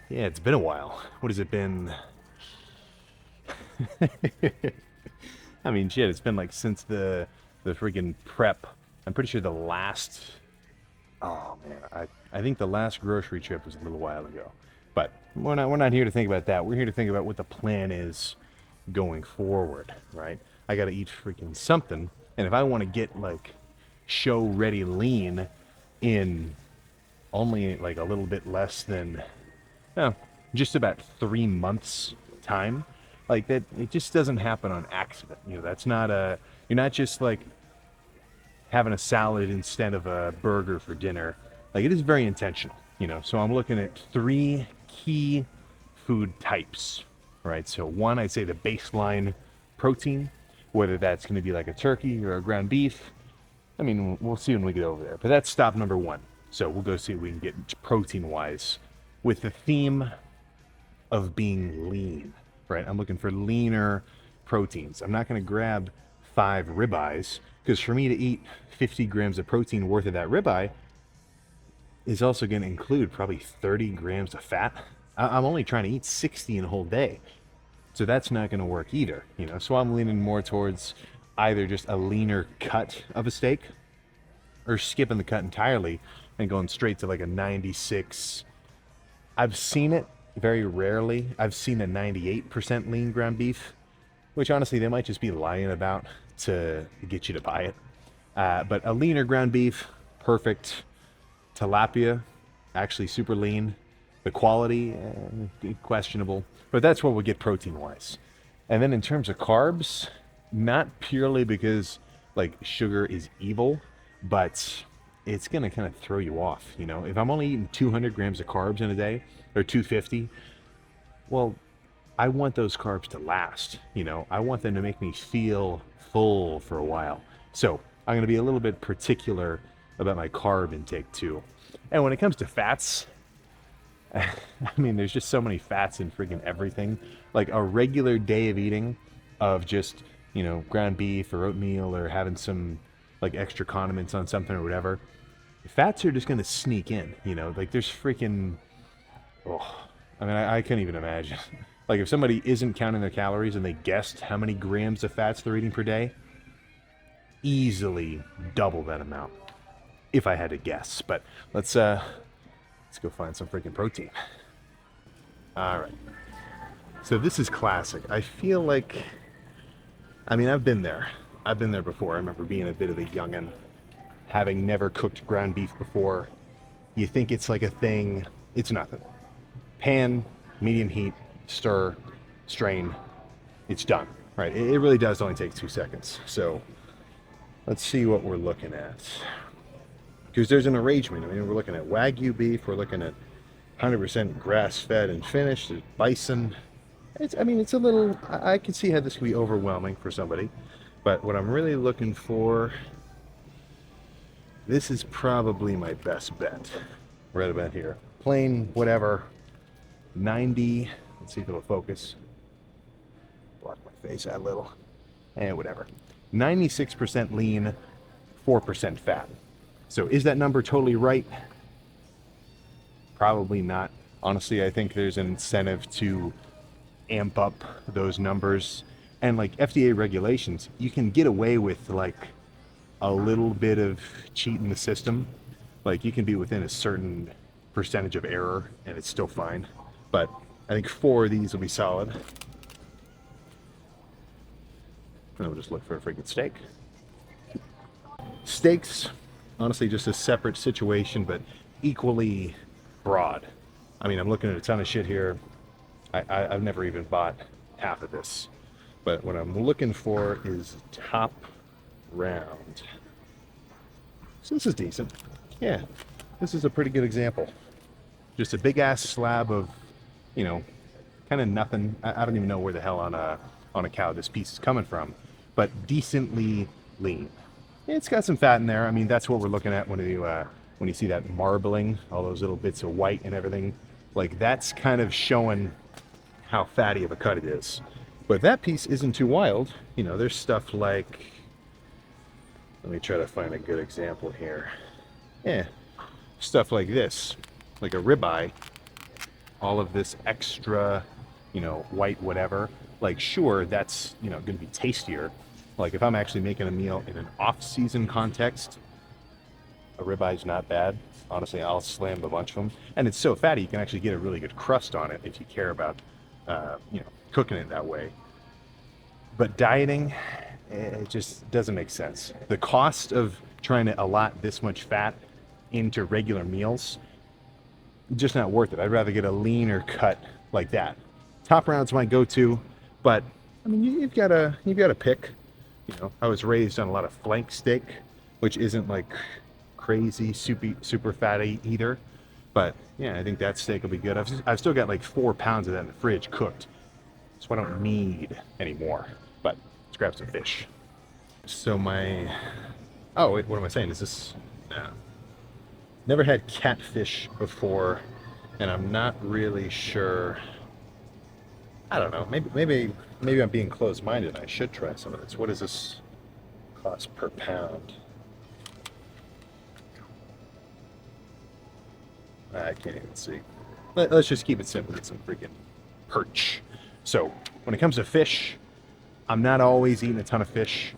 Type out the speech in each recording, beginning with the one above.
Yeah, it's been a while. What has it been? I mean, shit, it's been like since the freaking prep. I'm pretty sure the last. Oh man, I think the last grocery trip was a little while ago. But we're not here to think about that. We're here to think about what the plan is going forward, right? I got to eat freaking something, and if I want to get like show ready lean in only like a little bit less than yeah, just about 3 months time. Like that, it just doesn't happen on accident. That's not a. You're not just like having a salad instead of a burger for dinner. Like it is very intentional. So I'm looking at three key food types, right? So one, I'd say the baseline protein, whether that's going to be like a turkey or a ground beef. I mean, we'll see when we get over there. But that's stop number one. So we'll go see what we can get protein wise with the theme of being lean, right? I'm looking for leaner proteins. I'm not going to grab 5 ribeyes because for me to eat 50 grams of protein worth of that ribeye is also going to include probably 30 grams of fat. I'm only trying to eat 60 in a whole day. So that's not going to work either. So I'm leaning more towards either just a leaner cut of a steak or skipping the cut entirely and going straight to like a 96. I've seen it very rarely. I've seen a 98% lean ground beef, which honestly they might just be lying about to get you to buy it. But a leaner ground beef, perfect. Tilapia, actually super lean. The quality, questionable. But that's what we'll get protein wise. And then in terms of carbs, not purely because like sugar is evil, but it's gonna kind of throw you off. If I'm only eating 200 grams of carbs in a day or 250, well, I want those carbs to last. I want them to make me feel full for a while. So I'm going to be a little bit particular about my carb intake too. And when it comes to fats, I mean, there's just so many fats in freaking everything. Like a regular day of eating of just, ground beef or oatmeal or having some like extra condiments on something or whatever. Fats are just going to sneak in. Like there's freaking oh, I mean, I can't even imagine. Like, if somebody isn't counting their calories and they guessed how many grams of fats they're eating per day, easily double that amount, if I had to guess. But let's go find some freaking protein. All right. So this is classic. I feel like, I mean, I've been there. I've been there before. I remember being a bit of a youngin', having never cooked ground beef before. You think it's like a thing. It's nothing. Pan, medium heat, stir, strain, it's done, right? It really does only take 2 seconds. So let's see what we're looking at. Because there's an arrangement. I mean, we're looking at Wagyu beef, we're looking at 100% grass-fed and finished, there's bison. It's a little, I can see how this could be overwhelming for somebody. But what I'm really looking for, this is probably my best bet. Right about here. Plain, whatever, 90, let's see if it'll focus. Block my face out a little. And whatever. 96% lean, 4% fat. So is that number totally right? Probably not. Honestly, I think there's an incentive to amp up those numbers. And like FDA regulations, you can get away with like a little bit of cheat in the system. Like you can be within a certain percentage of error and it's still fine. But I think 4 of these will be solid. And we'll just look for a freaking steak. Steaks, honestly, just a separate situation, but equally broad. I mean, I'm looking at a ton of shit here. I've never even bought half of this. But what I'm looking for is top round. So this is decent. Yeah, this is a pretty good example. Just a big ass slab of, kind of nothing. I don't even know where the hell on a cow this piece is coming from, but decently lean. It's got some fat in there. I mean, that's what we're looking at when you see that marbling, all those little bits of white and everything. Like that's kind of showing how fatty of a cut it is. But that piece isn't too wild. There's stuff like, let me try to find a good example here. Yeah, stuff like this, like a ribeye. all of this extra, white whatever. Like, sure, that's, going to be tastier. Like, if I'm actually making a meal in an off-season context, a ribeye's not bad. Honestly, I'll slam a bunch of them. And it's so fatty, you can actually get a really good crust on it if you care about, cooking it that way. But dieting, it just doesn't make sense. The cost of trying to allot this much fat into regular meals, just not worth it. I'd rather get a leaner cut like that. Top round's my go-to, but I mean, you've got to pick. I was raised on a lot of flank steak, which isn't like crazy super fatty either. But yeah, I think that steak will be good. I've still got like 4 pounds of that in the fridge cooked, so I don't need any more. But let's grab some fish. So oh wait, what am I saying? Is this? No. Never had catfish before, and I'm not really sure. I don't know. Maybe I'm being closed-minded. I should try some of this. What does this cost per pound? I can't even see. Let's just keep it simple. Get some freaking perch. So when it comes to fish, I'm not always eating a ton of fish.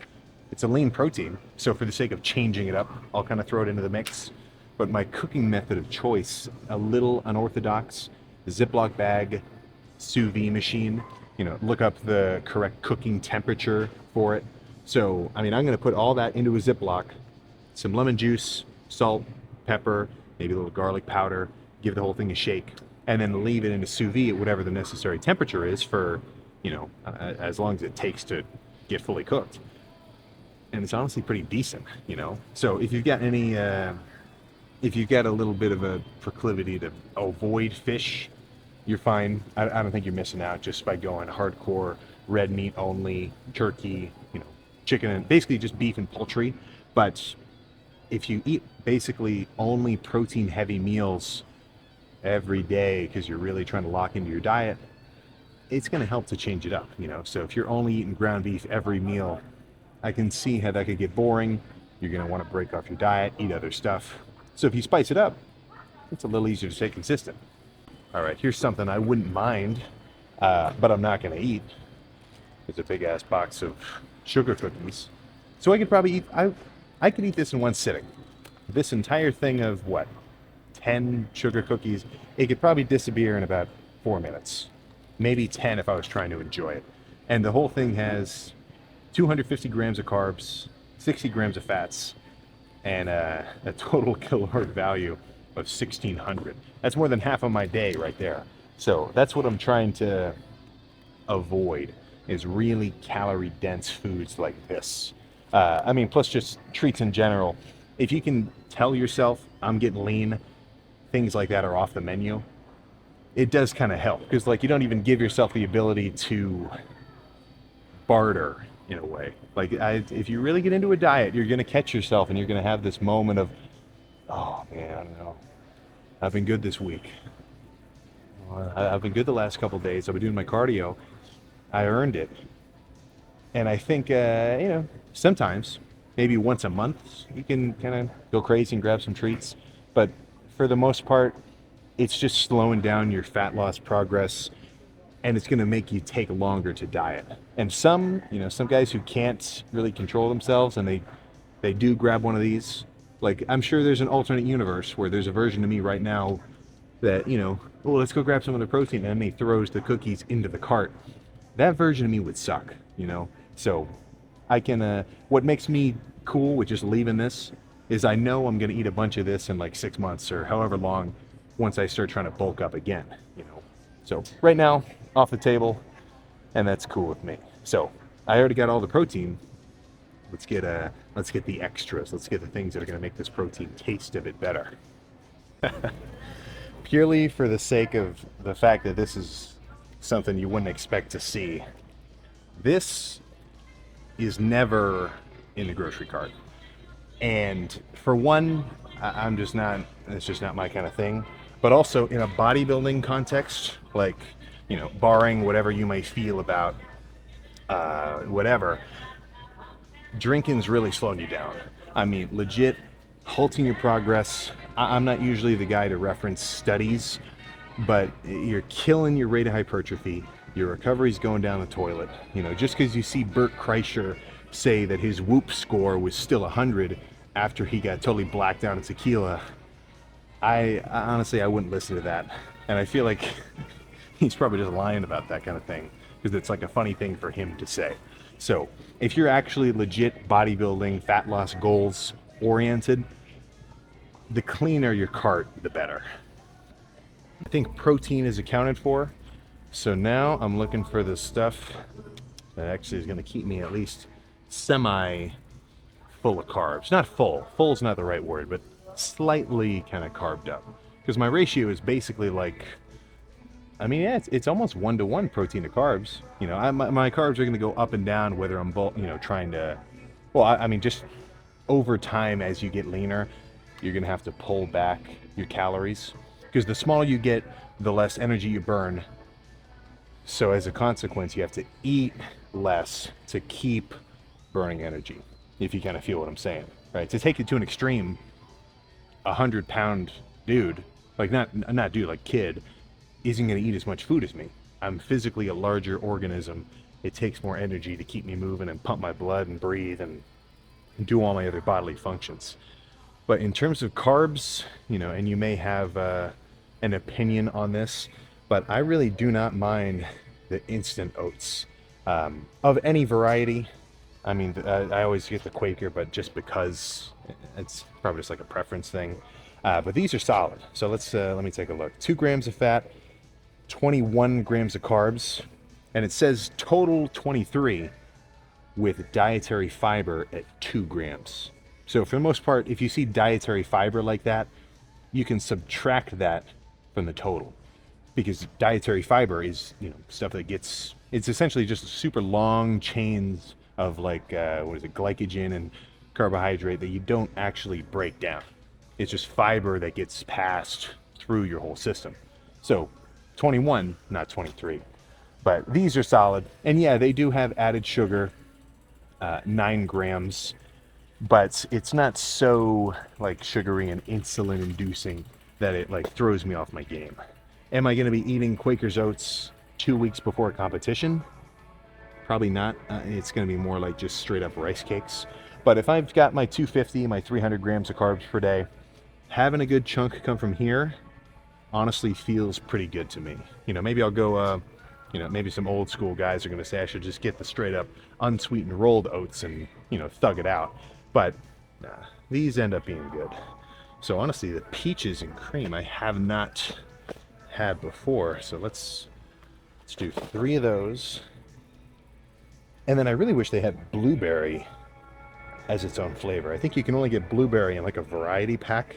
It's a lean protein, so for the sake of changing it up, I'll kind of throw it into the mix. But my cooking method of choice, a little unorthodox, Ziploc bag, sous vide machine. Look up the correct cooking temperature for it. So, I mean, I'm going to put all that into a Ziploc, some lemon juice, salt, pepper, maybe a little garlic powder, give the whole thing a shake, and then leave it in a sous vide at whatever the necessary temperature is for, as long as it takes to get fully cooked. And it's honestly pretty decent, So if you've got if you've got a little bit of a proclivity to avoid fish, you're fine. I don't think you're missing out just by going hardcore red meat only, turkey, chicken, and basically just beef and poultry. But if you eat basically only protein heavy meals every day because you're really trying to lock into your diet, it's going to help to change it up, So if you're only eating ground beef every meal, I can see how that could get boring. You're going to want to break off your diet, eat other stuff. So if you spice it up, it's a little easier to stay consistent. All right, here's something I wouldn't mind, but I'm not going to eat. It's a big ass box of sugar cookies. So I could probably I could eat this in one sitting. This entire thing of 10 sugar cookies, it could probably disappear in about 4 minutes. Maybe 10 if I was trying to enjoy it. And the whole thing has 250 grams of carbs, 60 grams of fats, and a total caloric value of 1,600. That's more than half of my day right there. So that's what I'm trying to avoid, is really calorie dense foods like this. Plus just treats in general. If you can tell yourself I'm getting lean, things like that are off the menu, it does kind of help, because you don't even give yourself the ability to barter in a way. If you really get into a diet, you're going to catch yourself and you're going to have this moment of, oh man, I don't know, I've been good this week. I've been good the last couple days. I've been doing my cardio. I earned it. And I think, sometimes, maybe once a month, you can kind of go crazy and grab some treats. But for the most part, it's just slowing down your fat loss progress, and it's going to make you take longer to diet. And some guys who can't really control themselves, and they do grab one of these. I'm sure there's an alternate universe where there's a version of me right now that, let's go grab some of the protein, and then he throws the cookies into the cart. That version of me would suck, So I can, what makes me cool with just leaving this is I know I'm going to eat a bunch of this in 6 months or however long once I start trying to bulk up again, So right now, off the table, and that's cool with me. So I already got all the protein. Let's get the extras. Let's get the things that are going to make this protein taste a bit better. Purely for the sake of the fact that this is something you wouldn't expect to see. This is never in the grocery cart. And for one, it's just not my kind of thing. But also in a bodybuilding context, barring whatever you may feel about whatever, drinking's really slowing you down. Legit halting your progress. I'm not usually the guy to reference studies but you're killing your rate of hypertrophy. Your recovery's going down the toilet. You know, just because you see Bert Kreischer say that his Whoop score was still 100 after he got totally blacked out in tequila, I honestly, I wouldn't listen to that. And I feel like he's probably just lying about that kind of thing because it's like a funny thing for him to say. So if you're actually legit bodybuilding, fat loss goals oriented, the cleaner your cart, the better. I think protein is accounted for. So now I'm looking for the stuff that actually is going to keep me at least semi full of carbs. Not full. Full is not the right word, but slightly kind of carved up. Because my ratio is basically like, I mean, yeah, it's almost 1-to-1 protein to carbs. You know, my carbs are going to go up and down whether I'm, trying to, well, I mean, just over time as you get leaner, you're going to have to pull back your calories. Because the smaller you get, the less energy you burn. So as a consequence, you have to eat less to keep burning energy, if you kind of feel what I'm saying, right? To take it to an extreme, 100-pound dude, like not dude, like kid, isn't going to eat as much food as me. I'm physically a larger organism. It takes more energy to keep me moving and pump my blood and breathe and do all my other bodily functions. But in terms of carbs, you know, and you may have an opinion on this, but I really do not mind the instant oats of any variety. I mean, I always get the Quaker, but just because it's probably just like a preference thing. But these are solid. So let me take a look. 2 grams of fat, 21 grams of carbs, and it says total 23 with dietary fiber at 2 grams. So for the most part, if you see dietary fiber like that, you can subtract that from the total, because dietary fiber is, you know, stuff that gets, it's essentially just super long chains of like, glycogen and carbohydrate that you don't actually break down. It's just fiber that gets passed through your whole system. So 21, not 23. But these are solid. And yeah, they do have added sugar, 9 grams, but it's not so like sugary and insulin inducing that it like throws me off my game. Am I going to be eating Quaker's Oats 2 weeks before a competition? Probably not. It's going to be more like just straight up rice cakes. But if I've got my 250, my 300 grams of carbs per day, having a good chunk come from here honestly feels pretty good to me. You know, maybe I'll go, maybe some old school guys are going to say I should just get the straight up unsweetened rolled oats and, you know, thug it out. But nah, these end up being good. So honestly, the peaches and cream I have not had before. So let's do 3 of those. And then I really wish they had blueberry as its own flavor. I think you can only get blueberry in like a variety pack,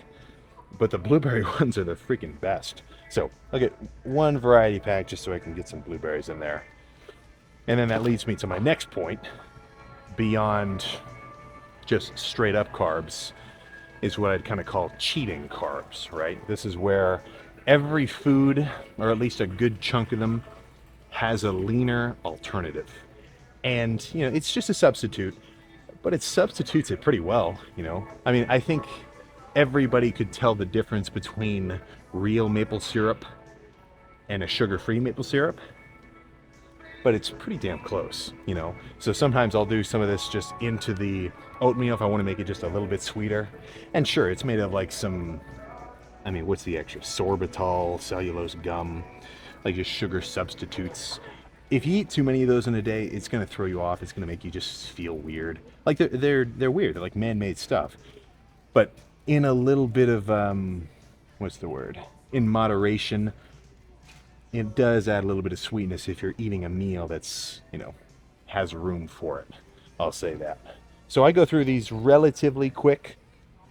but the blueberry ones are the freaking best. So I'll get 1 variety pack just so I can get some blueberries in there. And then that leads me to my next point. Beyond just straight up carbs is what I'd kind of call cheating carbs, right? This is where every food, or at least a good chunk of them, has a leaner alternative. And, you know, it's just a substitute, but it substitutes it pretty well, you know? I mean, I think everybody could tell the difference between real maple syrup and a sugar-free maple syrup, but it's pretty damn close, you know? So sometimes I'll do some of this just into the oatmeal if I want to make it just a little bit sweeter. And sure, it's made of like some, I mean, what's the extra? Sorbitol, cellulose gum, like just sugar substitutes. If you eat too many of those in a day, it's going to throw you off. It's going to make you just feel weird. Like they're weird. They're like man-made stuff. But in a little bit of, in moderation, it does add a little bit of sweetness if you're eating a meal that's, you know, has room for it. I'll say that. So I go through these relatively quick.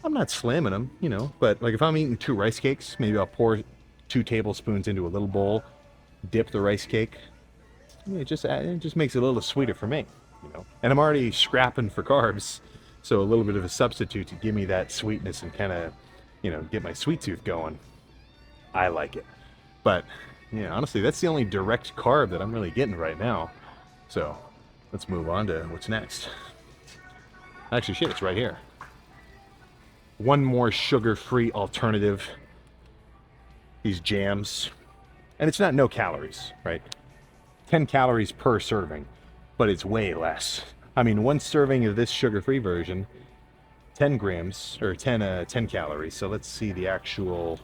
I'm not slamming them, you know, but like if I'm eating 2 rice cakes, maybe I'll pour 2 tablespoons into a little bowl, dip the rice cake. It just makes it a little sweeter for me, you know. And I'm already scrapping for carbs, so a little bit of a substitute to give me that sweetness and kind of, you know, get my sweet tooth going. I like it. But yeah, honestly, that's the only direct carb that I'm really getting right now. So let's move on to what's next. Actually, shit, it's right here. One more sugar-free alternative. These jams. And it's not no calories, right? 10 calories per serving, but it's way less. I mean, one serving of this sugar-free version, 10 grams, or 10 calories. So let's see the actual,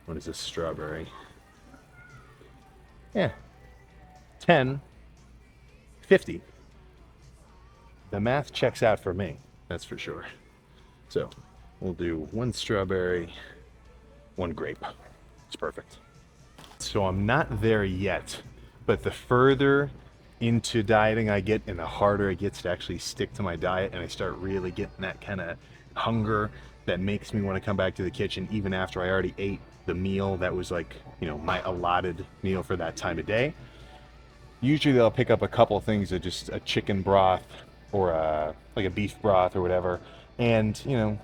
what is this, strawberry? Yeah, 10, 50. The math checks out for me, that's for sure. So we'll do 1 strawberry, 1 grape. It's perfect. So I'm not there yet, but the further into dieting I get and the harder it gets to actually stick to my diet, and I start really getting that kind of hunger that makes me want to come back to the kitchen even after I already ate the meal that was like, you know, my allotted meal for that time of day. Usually they'll pick up a couple of things, of just a chicken broth or like a beef broth or whatever. And, you know,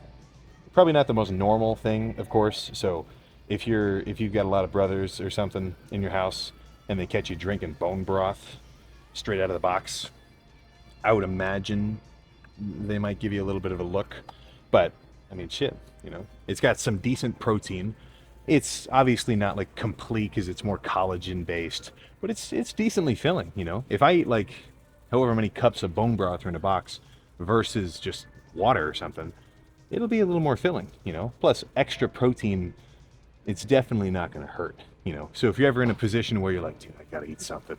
probably not the most normal thing, of course. So if you've got a lot of brothers or something in your house and they catch you drinking bone broth straight out of the box, I would imagine they might give you a little bit of a look. But I mean, shit, you know, it's got some decent protein. It's obviously not like complete because it's more collagen based, but it's decently filling, you know. If I eat like however many cups of bone broth are in a box versus just water or something, it'll be a little more filling, you know. Plus extra protein, it's definitely not going to hurt, you know. So if you're ever in a position where you're like, dude, I gotta eat something,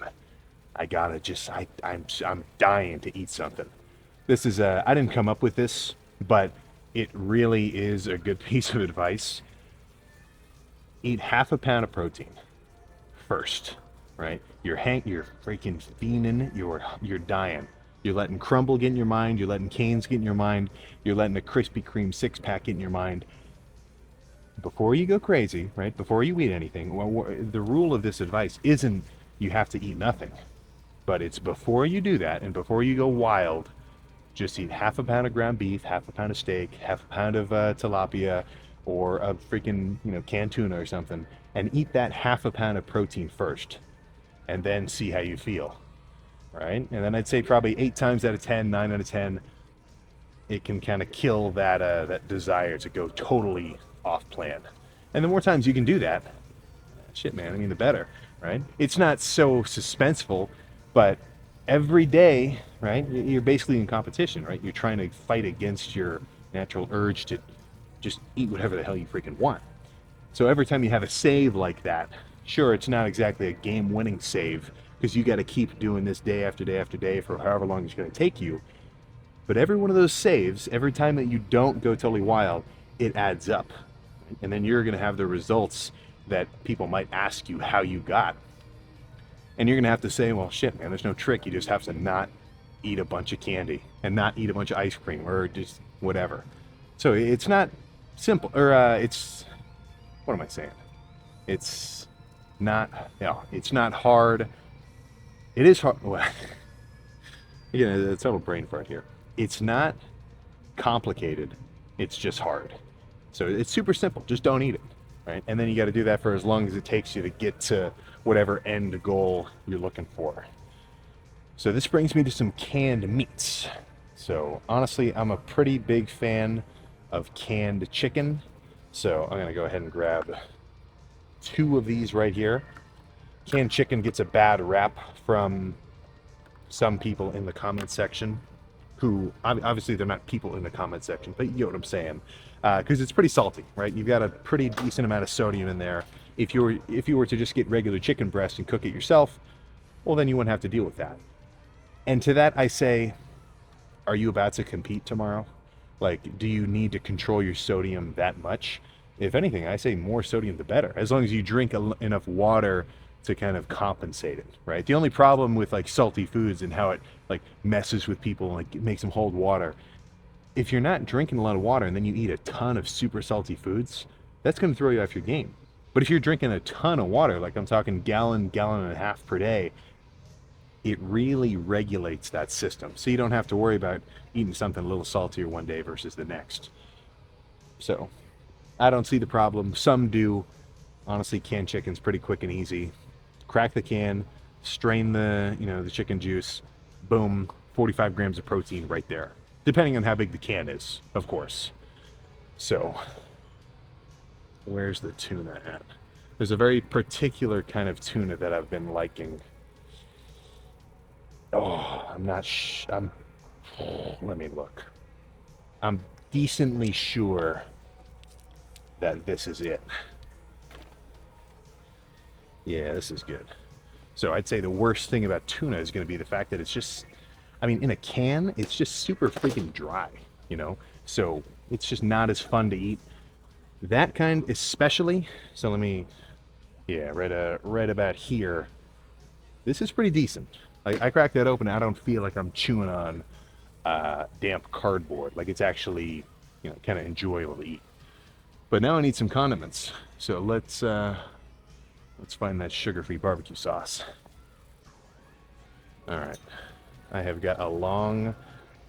I'm dying to eat something. This is I didn't come up with this, but it really is a good piece of advice. Eat half a pound of protein first, right? You're freaking fiending, you're dying. You're letting crumble get in your mind, you're letting Cane's get in your mind, you're letting the Krispy Kreme 6-pack get in your mind. Before you go crazy, right? Before you eat anything, well, the rule of this advice isn't you have to eat nothing, but it's before you do that and before you go wild, just eat half a pound of ground beef, half a pound of steak, half a pound of tilapia, or a freaking, you know, canned tuna or something, and eat that half a pound of protein first, and then see how you feel, right? And then I'd say probably 8 times out of 10, 9 out of 10, it can kind of kill that desire to go totally off plan. And the more times you can do that, shit, man, I mean, the better, right? It's not so suspenseful, but every day, right, you're basically in competition, right? You're trying to fight against your natural urge to just eat whatever the hell you freaking want. So every time you have a save like that, sure, it's not exactly a game-winning save because you got to keep doing this day after day after day for however long it's going to take you. But every one of those saves, every time that you don't go totally wild, it adds up. And then you're going to have the results that people might ask you how you got. And you're going to have to say, well, shit, man, there's no trick. You just have to not eat a bunch of candy and not eat a bunch of ice cream or just whatever. So it's not simple, or it's, what am I saying? It's not, it's not hard. It is hard. Well, again, a total brain fart here. It's not complicated. It's just hard. So it's super simple. Just don't eat it, right? And then you got to do that for as long as it takes you to get to whatever end goal you're looking for. So this brings me to some canned meats. So honestly, I'm a pretty big fan of canned chicken. So I'm gonna go ahead and grab 2 of these right here. Canned chicken gets a bad rap from some people in the comment section who, obviously they're not people in the comment section, but you know what I'm saying. Because it's pretty salty, right? You've got a pretty decent amount of sodium in there. If you were to just get regular chicken breast and cook it yourself, well, then you wouldn't have to deal with that. And to that I say, are you about to compete tomorrow? Like, do you need to control your sodium that much? If anything, I say more sodium the better, as long as you drink enough water to kind of compensate it, right? The only problem with like salty foods and how it like messes with people and like it makes them hold water, if you're not drinking a lot of water and then you eat a ton of super salty foods, that's going to throw you off your game. But if you're drinking a ton of water, like I'm talking gallon and a half per day, it really regulates that system. So you don't have to worry about eating something a little saltier one day versus the next. So I don't see the problem. Some do. Honestly, canned chicken's pretty quick and easy. Crack the can, strain the chicken juice, boom, 45 grams of protein right there. Depending on how big the can is, of course. So, where's the tuna at? There's a very particular kind of tuna that I've been liking. Oh, I'm not let me look. I'm decently sure that this is it. Yeah, this is good. So I'd say the worst thing about tuna is going to be the fact that it's just, I mean, in a can, it's just super freaking dry, you know? So it's just not as fun to eat. That kind especially, so let me, yeah, right about here. This is pretty decent. I crack that open, I don't feel like I'm chewing on damp cardboard. Like it's actually, you know, kind of enjoyable to eat. But now I need some condiments. So let's find that sugar-free barbecue sauce. All right, I have got a long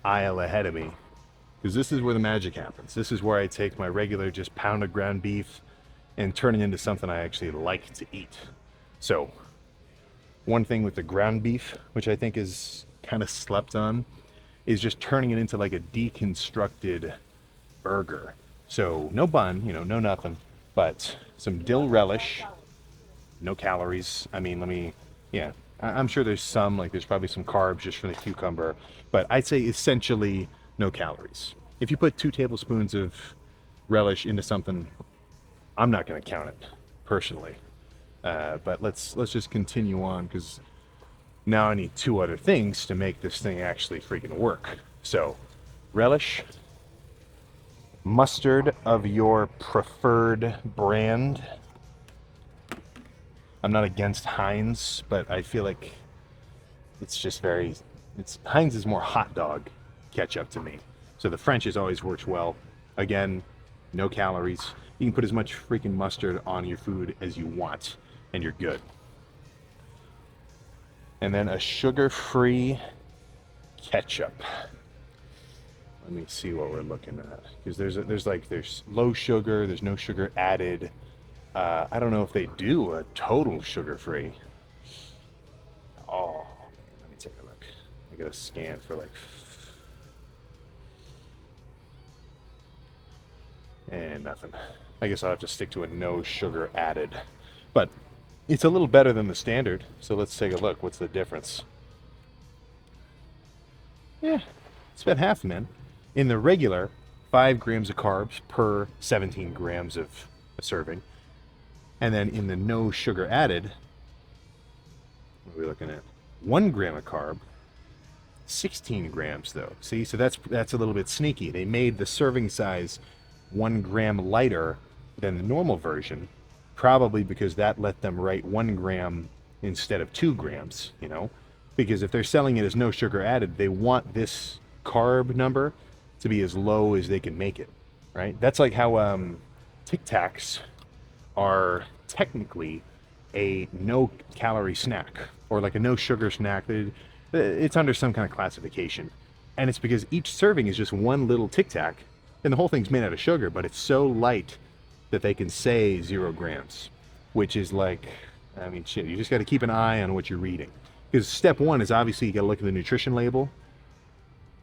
aisle ahead of me because this is where the magic happens. This is where I take my regular just pound of ground beef and turn it into something I actually like to eat. So one thing with the ground beef, which I think is kind of slept on, is just turning it into like a deconstructed burger. So no bun, you know, no nothing, but some dill relish, no calories. I mean, yeah, I'm sure there's some, like there's probably some carbs just from the cucumber, but I'd say essentially no calories. If you put 2 tablespoons of relish into something, I'm not going to count it personally. But let's just continue on because now I need 2 other things to make this thing actually freaking work. So relish, mustard of your preferred brand. I'm not against Heinz, but I feel like it's just Heinz is more hot dog ketchup to me. So the French's always works well. Again, no calories. You can put as much freaking mustard on your food as you want, and you're good. And then a sugar-free ketchup. Let me see what we're looking at, because there's low sugar, there's no sugar added. I don't know if they do a total sugar-free. Oh, let me take a look. I got a scan for like, and nothing. I guess I'll have to stick to a no sugar added, but it's a little better than the standard. So let's take a look. What's the difference? Yeah, it's about half, man. In the regular, 5 grams of carbs per 17 grams of a serving. And then in the no sugar added, what are we looking at? 1 gram of carb, 16 grams though. See, so that's a little bit sneaky. They made the serving size 1 gram lighter than the normal version, probably because that let them write 1 gram instead of 2 grams, you know? Because if they're selling it as no sugar added, they want this carb number to be as low as they can make it, right? That's like how Tic Tacs are technically a no calorie snack or like a no sugar snack. It's under some kind of classification, and it's because each serving is just one little Tic Tac, and the whole thing's made out of sugar, but it's so light that they can say 0 grams, which is like, I mean, shit, you just got to keep an eye on what you're reading, because step 1 is obviously you got to look at the nutrition label,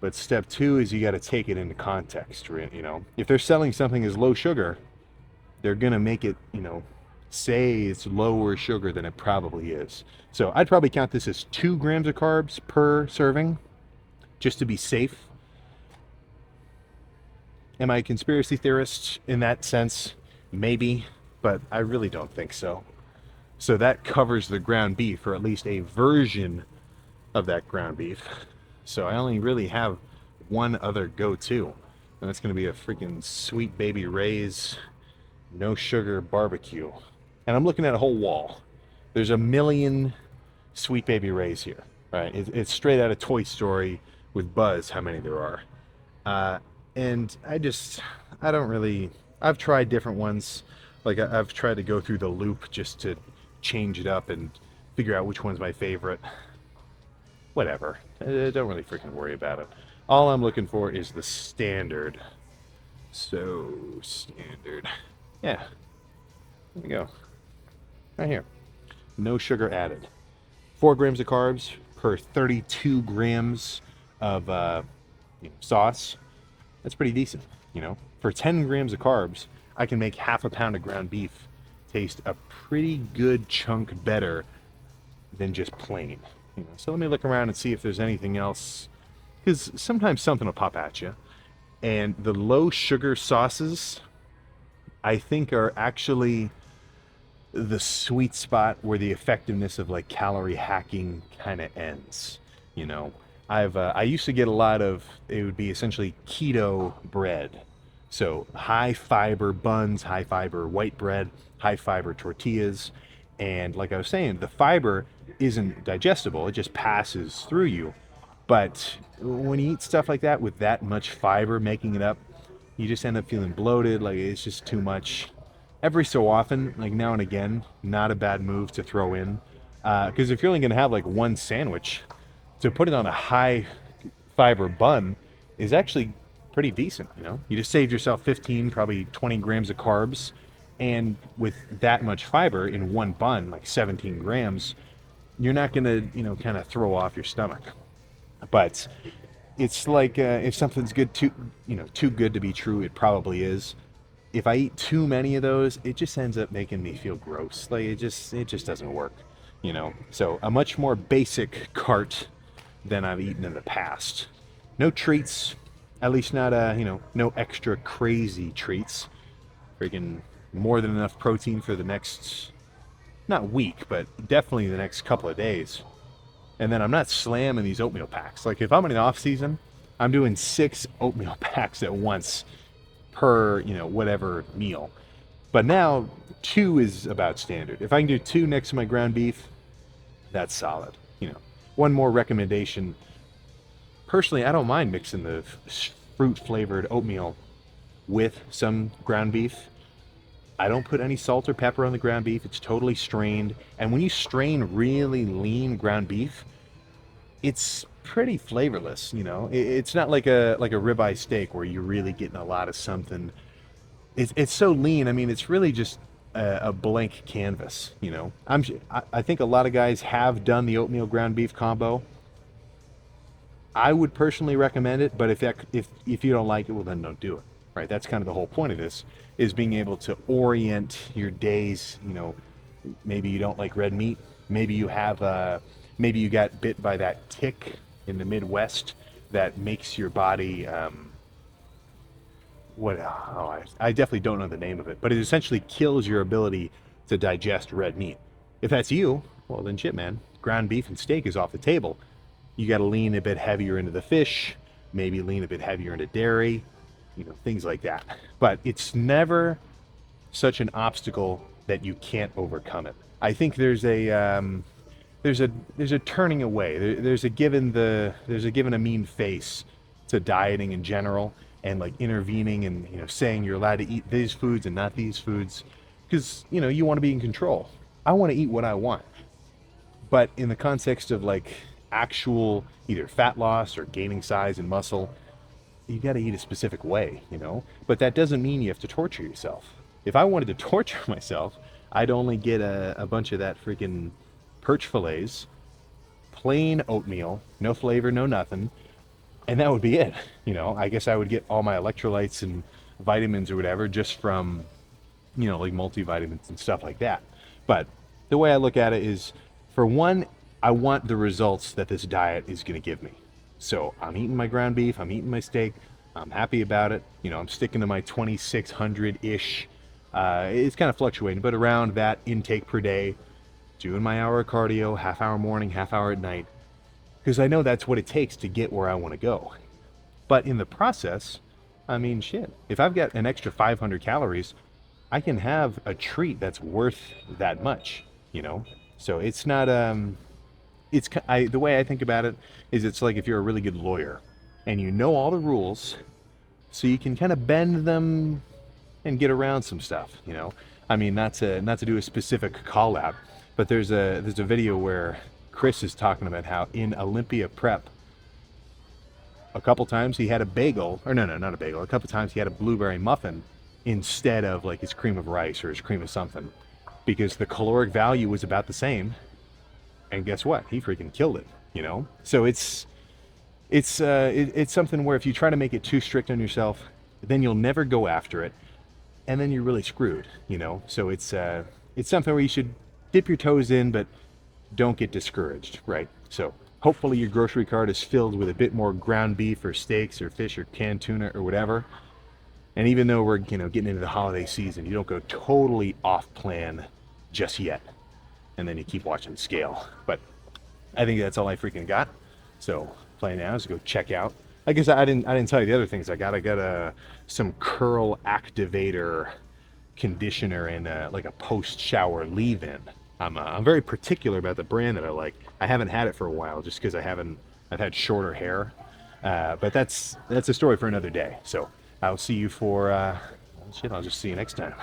but step 2 is you got to take it into context. You know, if they're selling something as low sugar, they're gonna make it, you know, say it's lower sugar than it probably is. So I'd probably count this as 2 grams of carbs per serving, just to be safe. Am I a conspiracy theorist in that sense? Maybe, but I really don't think so. So that covers the ground beef, or at least a version of that ground beef. So I only really have one other go-to, and that's gonna be a freaking Sweet Baby Ray's no sugar barbecue. And I'm looking at a whole wall. There's a million Sweet Baby Rays here, right? It's straight out of Toy Story with Buzz, how many there are. And I don't really, I've tried different ones. Like I've tried to go through the loop just to change it up and figure out which one's my favorite. Whatever, don't really freaking worry about it. All I'm looking for is the standard. So standard. Yeah, there we go. Right here. No sugar added. 4 grams of carbs per 32 grams of sauce. That's pretty decent, you know. For 10 grams of carbs, I can make half a pound of ground beef taste a pretty good chunk better than just plain. So let me look around and see if there's anything else, because sometimes something will pop at you. And the low sugar sauces, I think, are actually the sweet spot where the effectiveness of like calorie hacking kind of ends. You know, I used to get a lot of, it would be essentially keto bread. So high fiber buns, high fiber white bread, high fiber tortillas. And like I was saying, the fiber isn't digestible, it just passes through you. But when you eat stuff like that with that much fiber making it up, you just end up feeling bloated, like it's just too much. Every so often, like now and again, not a bad move to throw in. Because if you're only going to have like one sandwich, to put it on a high fiber bun is actually pretty decent. You just saved yourself 15, probably 20 grams of carbs. And with that much fiber in one bun, like 17 grams, you're not going to, kind of throw off your stomach. But it's like if something's too good to be true, it probably is. If I eat too many of those, it just ends up making me feel gross. Like it just doesn't work. So a much more basic cart than I've eaten in the past. No treats, at least not no extra crazy treats. Freaking more than enough protein for the next, not week, but definitely the next couple of days. And then I'm not slamming these oatmeal packs. Like if I'm in an off season, I'm doing 6 oatmeal packs at once per, whatever meal. But now 2 is about standard. If I can do 2 next to my ground beef, that's solid. One more recommendation. Personally, I don't mind mixing the fruit flavored oatmeal with some ground beef. I don't put any salt or pepper on the ground beef. It's totally strained. And when you strain really lean ground beef, it's pretty flavorless. It's not like a ribeye steak where you're really getting a lot of something. It's so lean. I mean, it's really just a blank canvas. I think a lot of guys have done the oatmeal ground beef combo. I would personally recommend it, but if you don't like it, well then don't do it. Right? That's kind of the whole point of this, is being able to orient your days. Maybe you don't like red meat. Maybe you got bit by that tick in the Midwest that makes your body I definitely don't know the name of it, but it essentially kills your ability to digest red meat. If that's you, well then shit, man, ground beef and steak is off the table. You got to lean a bit heavier into the fish, maybe lean a bit heavier into dairy, things like that. But it's never such an obstacle that you can't overcome it. I think there's a turning away. There's a given a mean face to dieting in general, and like intervening and saying you're allowed to eat these foods and not these foods, because you want to be in control. I want to eat what I want, but in the context of like actual either fat loss or gaining size and muscle, you got to eat a specific way. But that doesn't mean you have to torture yourself. If I wanted to torture myself, I'd only get a bunch of that freaking perch fillets, plain oatmeal, no flavor, no nothing, and that would be it. I guess I would get all my electrolytes and vitamins or whatever just from, like multivitamins and stuff like that. But the way I look at it is, for one, I want the results that this diet is going to give me. So I'm eating my ground beef, I'm eating my steak, I'm happy about it. I'm sticking to my 2,600-ish. It's kind of fluctuating, but around that intake per day, doing my hour of cardio, half hour morning, half hour at night, because I know that's what it takes to get where I want to go. But in the process, I mean, shit, if I've got an extra 500 calories, I can have a treat that's worth that much, So it's not, the way I think about it is, it's like if you're a really good lawyer and you know all the rules, so you can kind of bend them and get around some stuff, I mean, not to do a specific call out, but there's a video where Chris is talking about how in Olympia prep, a couple times he had a bagel, or no, not a bagel. A couple times he had a blueberry muffin instead of like his cream of rice or his cream of something, because the caloric value was about the same. And guess what? He freaking killed it, So it's something where if you try to make it too strict on yourself, then you'll never go after it, and then you're really screwed, So it's it's something where you should dip your toes in, but don't get discouraged, right? So hopefully your grocery cart is filled with a bit more ground beef or steaks or fish or canned tuna or whatever. And even though we're, getting into the holiday season, you don't go totally off plan just yet. And then you keep watching the scale. But I think that's all I freaking got. So plan now is to go check out. I guess I didn't tell you the other things I got. I got some curl activator conditioner and like a post shower leave-in. I'm very particular about the brand that I like. I haven't had it for a while just because I've had shorter hair. But that's a story for another day. So I'll see you for shit. I'll just see you next time.